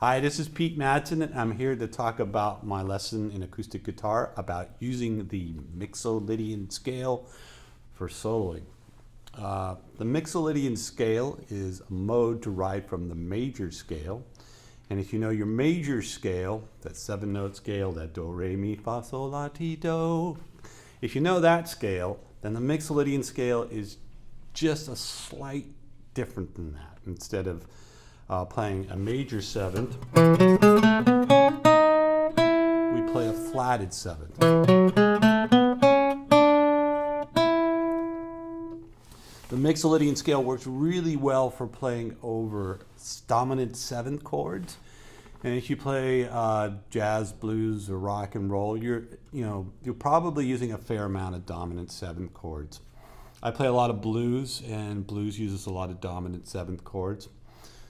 Hi, this is Pete Madsen, and I'm here to talk about my lesson in acoustic guitar about using the Mixolydian scale for soloing. The Mixolydian scale is a mode derived from the major scale. And if you know your major scale, that 7-note scale, that do, re, mi, fa, sol, la, ti, do, if you know that scale, then the Mixolydian scale is just a slight different than that. Instead of playing a major 7th, we play a flatted 7th. The Mixolydian scale works really well for playing over dominant 7th chords. And if you play jazz, blues, or rock and roll, you're probably using a fair amount of dominant 7th chords. I play a lot of blues, and blues uses a lot of dominant 7th chords.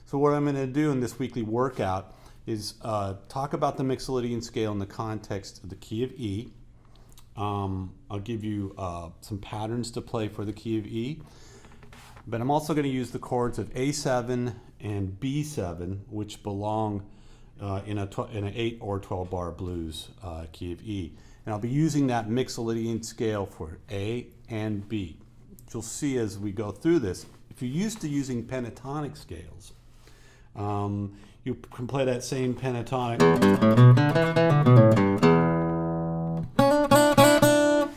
So what I'm going to do in this weekly workout is talk about the Mixolydian scale in the context of the key of E. I'll give you some patterns to play for the key of E. But I'm also going to use the chords of A7 and B7, which belong in an 8 or 12 bar blues key of E. And I'll be using that Mixolydian scale for A and B. You'll see as we go through this, if you're used to using pentatonic scales, you can play that same pentatonic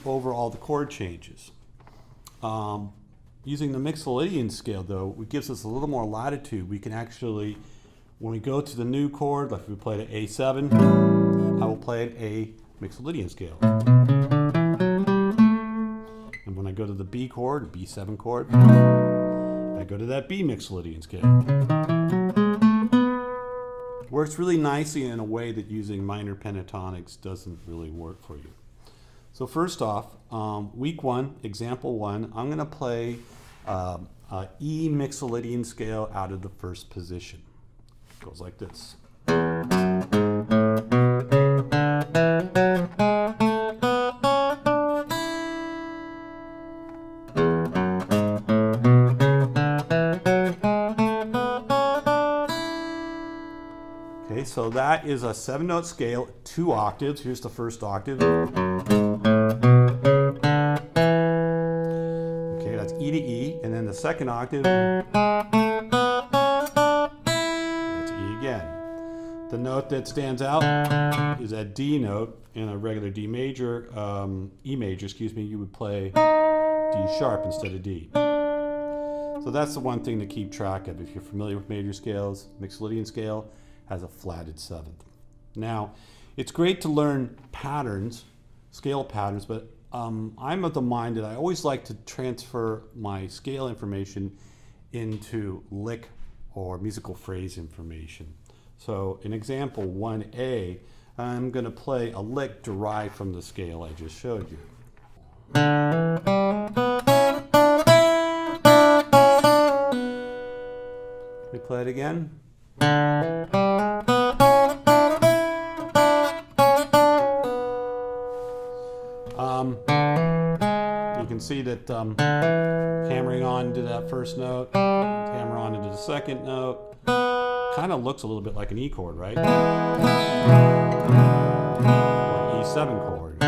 over all the chord changes. Using the Mixolydian scale, though, it gives us a little more latitude. We can actually, when we go to the new chord, like if we played an A7, I will play an A Mixolydian scale. And when I go to the B chord, B7 chord, I go to that B Mixolydian scale. Works really nicely in a way that using minor pentatonics doesn't really work for you. So first off, week 1, example 1, I'm going to play E Mixolydian scale out of the first position. It goes like this. Okay, so that is a 7-note scale, 2 octaves. Here's the first octave. That's E to E, and then the second octave, that's E again. The note that stands out is that D note. In a regular D major, E major, excuse me, you would play D sharp instead of D. So that's the one thing to keep track of. If you're familiar with major scales, Mixolydian scale has a flatted 7th. Now, it's great to learn patterns, scale patterns, but I'm of the mind that I always like to transfer my scale information into lick or musical phrase information. So in example 1A, I'm going to play a lick derived from the scale I just showed you. Let me play it again. You can see that hammering on to that first note, hammer on into the second note, kind of looks a little bit like an E chord, right? Or an E7 chord.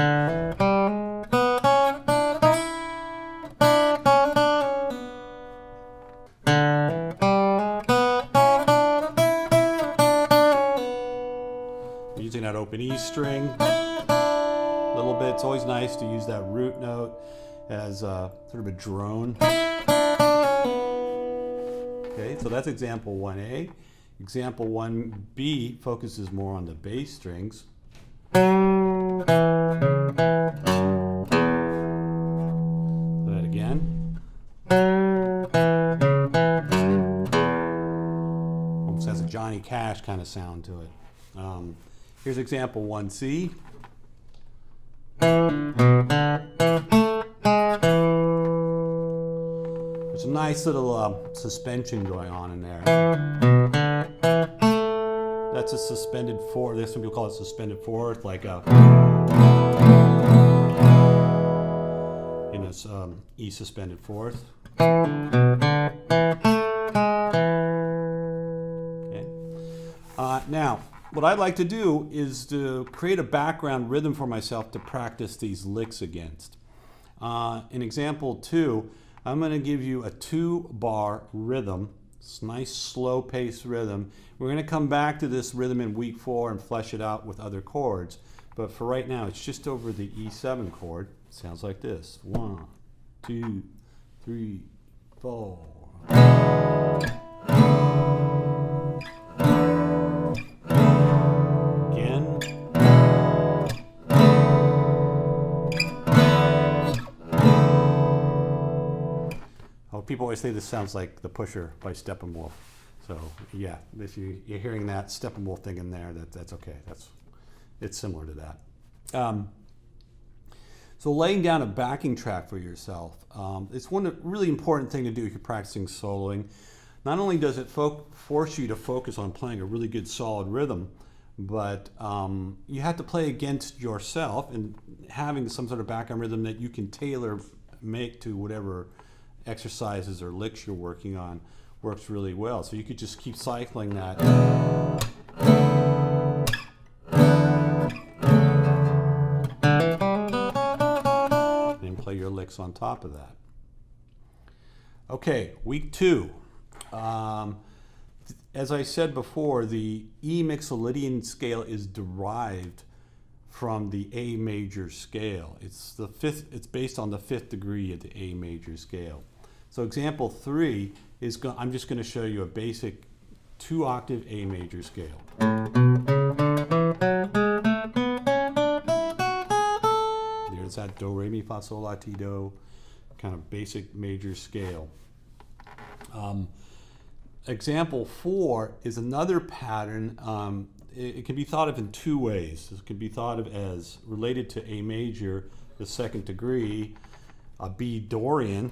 Using that open E string. A little bit. It's always nice to use that root note as sort of a drone. Okay, so that's example 1A. Example 1B focuses more on the bass strings. So that again. Almost has a Johnny Cash kind of sound to it. Here's example 1C. There's a nice little suspension going on in there. That's a suspended fourth. There's some people call it suspended fourth, like a E suspended fourth. Okay. Now what I'd like to do is to create a background rhythm for myself to practice these licks against. In example 2, I'm going to give you a 2-bar rhythm. It's a nice slow paced rhythm. We're going to come back to this rhythm in week 4 and flesh it out with other chords. But for right now, it's just over the E7 chord. It sounds like this. 1, 2, 3, 4. Again. Oh, people always say this sounds like The Pusher by Steppenwolf. So yeah, if you're hearing that Steppenwolf thing in there, that's okay. It's similar to that. So laying down a backing track for yourself, it's one really important thing to do if you're practicing soloing. Not only does it force you to focus on playing a really good solid rhythm, but you have to play against yourself, and having some sort of background rhythm that you can make to whatever exercises or licks you're working on works really well. So you could just keep cycling that. And play your licks on top of that. Okay, week 2. As I said before, the E Mixolydian scale is derived from the A major scale. It's based on the 5th degree of the A major scale. So example 3 is I'm just going to show you a basic 2-octave A major scale. There's that do, re, mi, fa, sol, la, ti, do, kind of basic major scale. Example 4 is another pattern. It can be thought of in 2 ways. It can be thought of as related to A major, the 2nd degree, a B Dorian.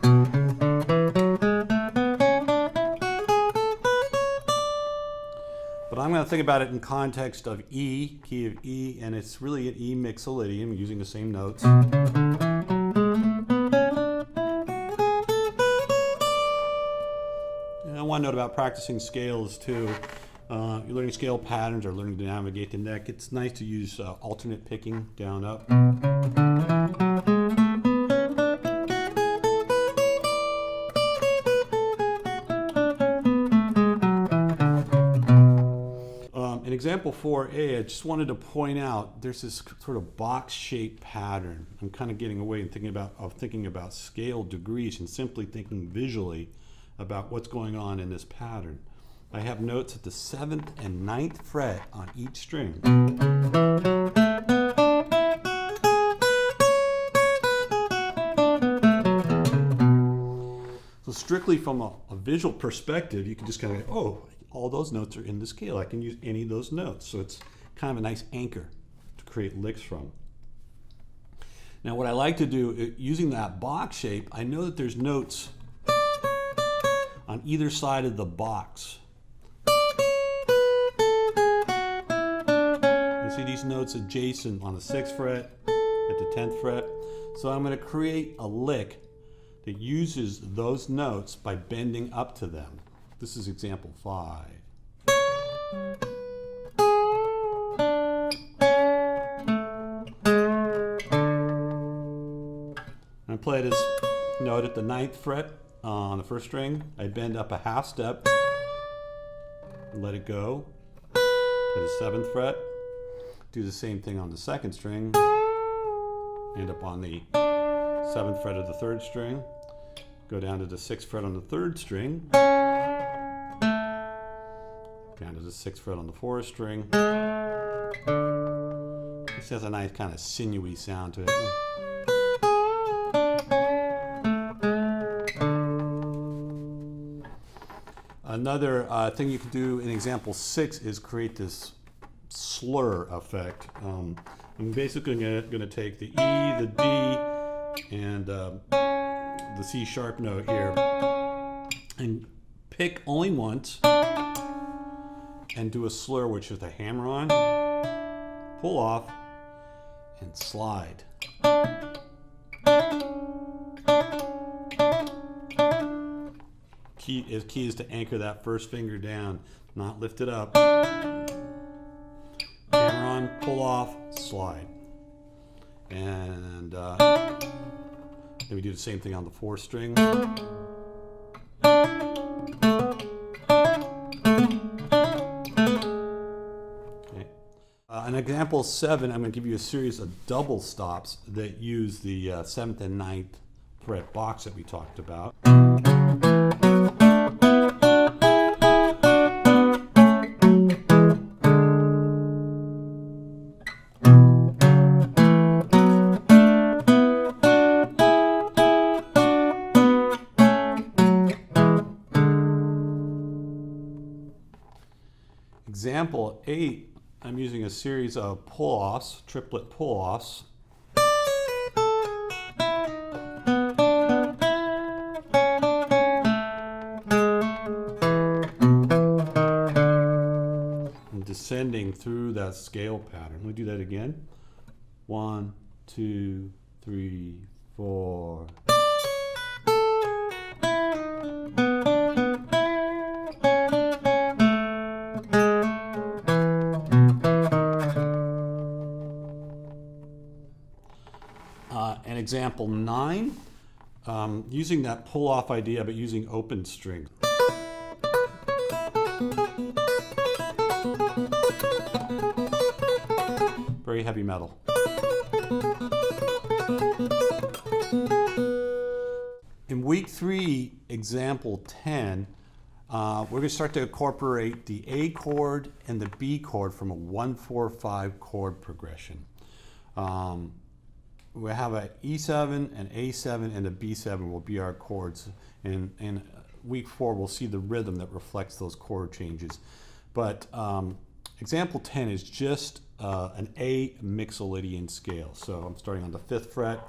But I'm going to think about it in context of E, key of E, and it's really an E Mixolydian, using the same notes. And one note about practicing scales too. You're learning scale patterns or learning to navigate the neck. It's nice to use alternate picking, down, up. In example 4A, I just wanted to point out there's this sort of box-shaped pattern. I'm kind of getting away and thinking about scale degrees and simply thinking visually about what's going on in this pattern. I have notes at the 7th and 9th fret on each string. So strictly from a visual perspective, you can just kind of go, oh, all those notes are in the scale. I can use any of those notes. So it's kind of a nice anchor to create licks from. Now what I like to do, using that box shape, I know that there's notes on either side of the box. You see these notes adjacent on the 6th fret, at the 10th fret. So I'm going to create a lick that uses those notes by bending up to them. This is example 5. I play this note at the 9th fret on the 1st string. I bend up a half step, let it go to the 7th fret. Do the same thing on the 2nd string. End up on the 7th fret of the 3rd string. Go down to the 6th fret on the 3rd string. Down to the 6th fret on the 4th string. This has a nice kind of sinewy sound to it. Another thing you can do in example 6 is create this slur effect. I'm basically going to take the E, the D, and the C sharp note here, and pick only once, and do a slur, which is the hammer on, pull off, and slide. Key is to anchor that first finger down, not lift it up. 1, pull off, slide. And then we do the same thing on the 4th string. Okay. In example 7, I'm going to give you a series of double stops that use the 7th and 9th fret box that we talked about. Example 8, I'm using a series of pull-offs, triplet pull-offs. And descending through that scale pattern. Let me do that again. 1, 2, 3, 4. And example 9, using that pull-off idea, but using open string. Very heavy metal. In week 3, example 10, we're going to start to incorporate the A chord and the B chord from a 1-4-5 chord progression. We have an E7, an A7, and a B7 will be our chords. And in week 4, we'll see the rhythm that reflects those chord changes. But example 10 is just an A Mixolydian scale. So I'm starting on the 5th fret.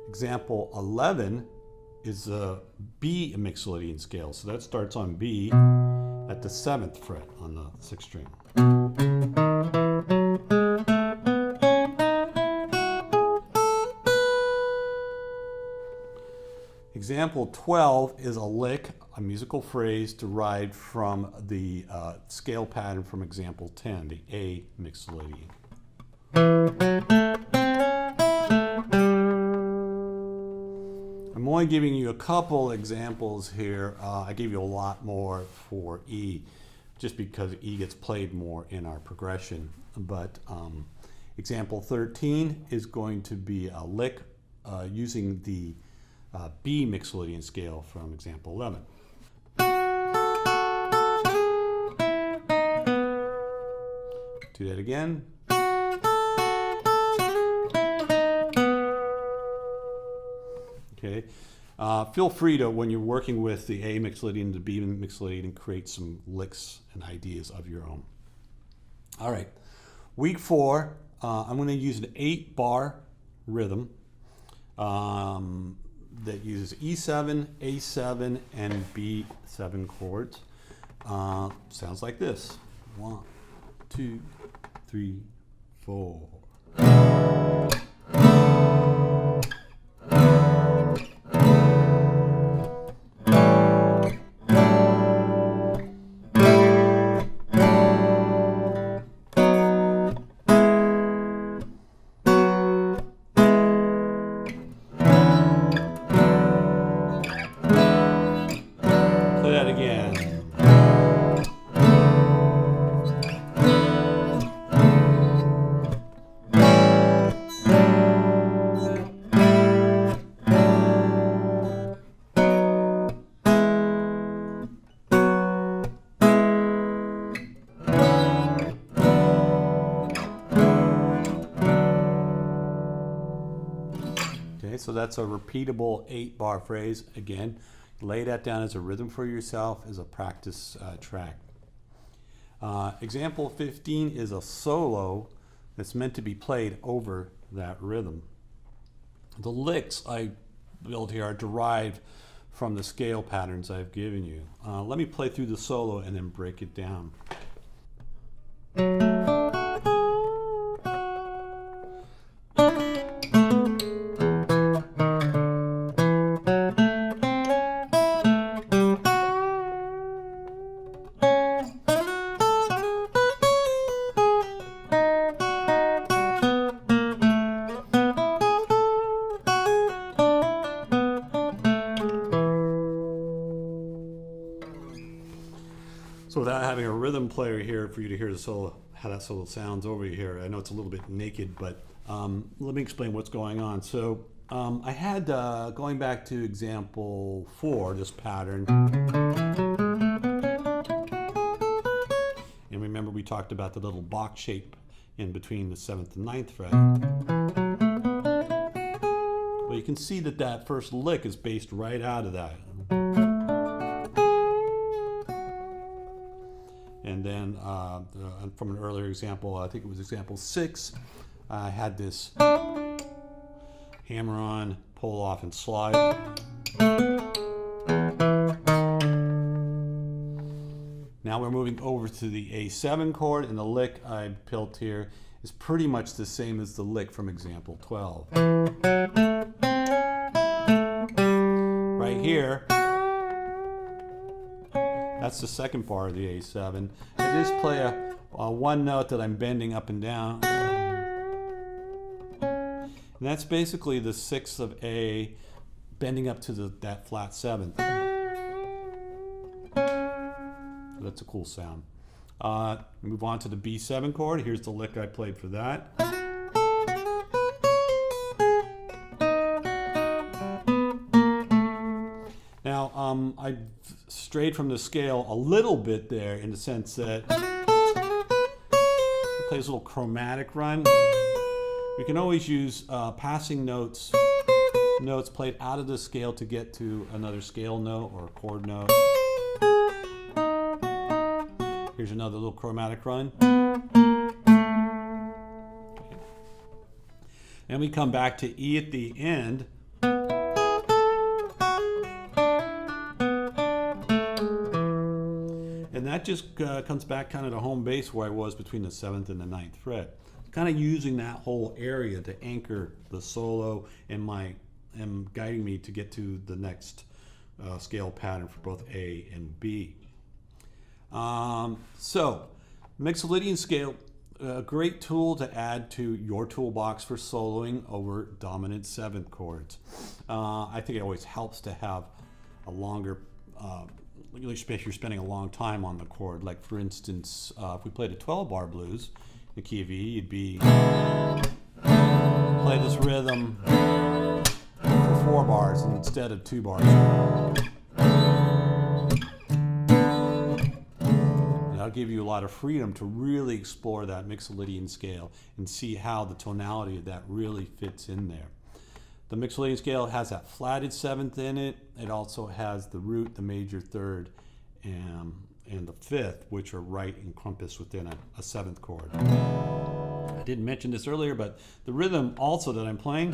Example 11 is a B Mixolydian scale. So that starts on B at the 7th fret on the 6th string. Example 12 is a lick, a musical phrase derived from the scale pattern from example 10, the A Mixolydian. I'm only giving you a couple examples here. I gave you a lot more for E, just because E gets played more in our progression. But example 13 is going to be a lick using the B Mixolydian scale from example 11. Do that again. Okay. Feel free to, when you're working with the A Mixolydian, the B Mixolydian, create some licks and ideas of your own. All right. Week 4, I'm going to use an 8-bar rhythm that uses E7, A7, and B7 chords. Sounds like this. 1, 2, 3, 4. So that's a repeatable 8-bar phrase. Again, lay that down as a rhythm for yourself, as a practice track. Example 15 is a solo that's meant to be played over that rhythm. The licks I built here are derived from the scale patterns I've given you. Let me play through the solo and then break it down. rhythm player here for you to hear the solo, how that solo sounds over here. I know it's a little bit naked, but let me explain what's going on. So I had, going back to example 4, this pattern. And remember we talked about the little box shape in between the 7th and 9th fret. Well, you can see that that first lick is based right out of that. And then from an earlier example, I think it was example 6, I had this hammer on, pull off, and slide. Now we're moving over to the A7 chord, and the lick I built here is pretty much the same as the lick from example 12. Right here, that's the second bar of the A7. I just play a one note that I'm bending up and down. And that's basically the 6th of A bending up to that flat 7th. That's a cool sound. Move on to the B7 chord. Here's the lick I played for that. Now, I strayed from the scale a little bit there in the sense that I play this little chromatic run. We can always use passing notes played out of the scale to get to another scale note or a chord note. Here's another little chromatic run. And we come back to E at the end. And that just comes back kind of to home base where I was between the 7th and the 9th fret. Kind of using that whole area to anchor the solo and guiding me to get to the next scale pattern for both A and B. So, Mixolydian scale, a great tool to add to your toolbox for soloing over dominant 7th chords. I think it always helps to have a longer, especially if you're spending a long time on the chord. Like for instance, if we played a 12-bar blues in the key of E, you'd be play this rhythm for 4 bars instead of 2 bars. That'll give you a lot of freedom to really explore that Mixolydian scale and see how the tonality of that really fits in there. The Mixolydian scale has that flatted 7th in it. It also has the root, the major 3rd, and the 5th, which are right encompassed within a 7th chord. I didn't mention this earlier, but the rhythm also that I'm playing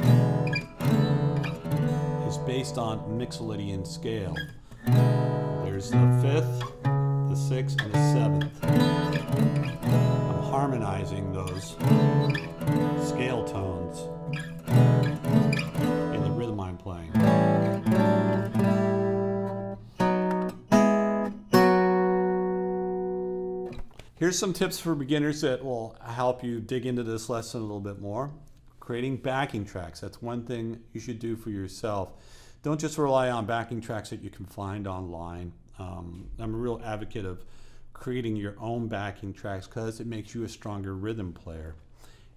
is based on Mixolydian scale. There's the 5th, the 6th, and the 7th. I'm harmonizing those scale tones in the rhythm I'm playing. Here's some tips for beginners that will help you dig into this lesson a little bit more. Creating backing tracks. That's one thing you should do for yourself. Don't just rely on backing tracks that you can find online. I'm a real advocate of creating your own backing tracks because it makes you a stronger rhythm player.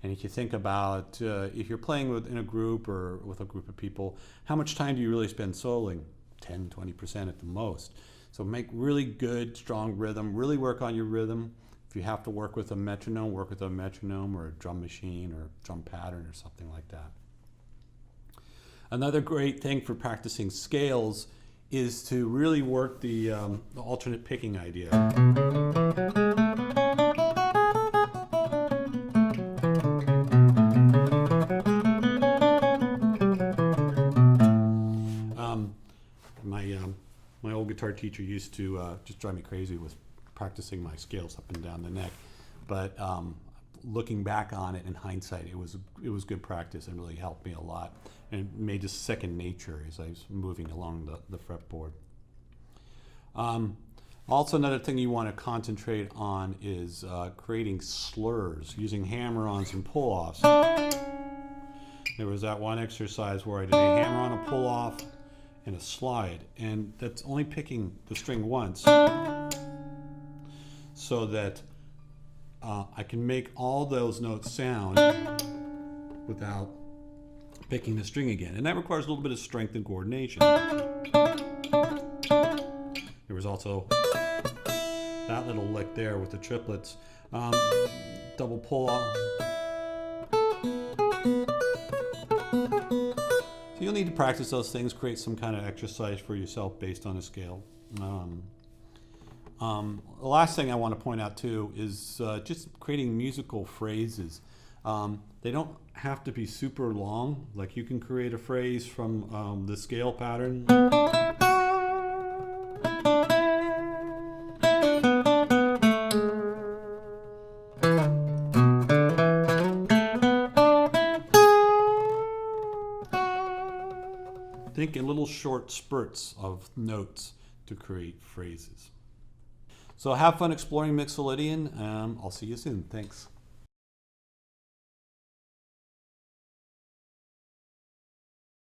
And if you think about if you're playing in a group or with a group of people, how much time do you really spend soloing? 10-20% at the most. So make really good, strong rhythm. Really work on your rhythm. If you have to work with a metronome, work with a metronome or a drum machine or drum pattern or something like that. Another great thing for practicing scales is to really work the alternate picking idea. My old guitar teacher used to just drive me crazy with practicing my scales up and down the neck, but looking back on it in hindsight, it was good practice and really helped me a lot, and it made this second nature as I was moving along the fretboard. Also, another thing you want to concentrate on is creating slurs using hammer-ons and pull-offs. There was that one exercise where I did a hammer-on, a pull-off, and a slide, and that's only picking the string once. so that I can make all those notes sound without picking the string again. And that requires a little bit of strength and coordination. There was also that little lick there with the triplets. Double pull off. So you'll need to practice those things, create some kind of exercise for yourself based on a scale. The last thing I want to point out too is just creating musical phrases. They don't have to be super long. Like you can create a phrase from the scale pattern. Think in little short spurts of notes to create phrases. So have fun exploring Mixolydian. I'll see you soon. Thanks.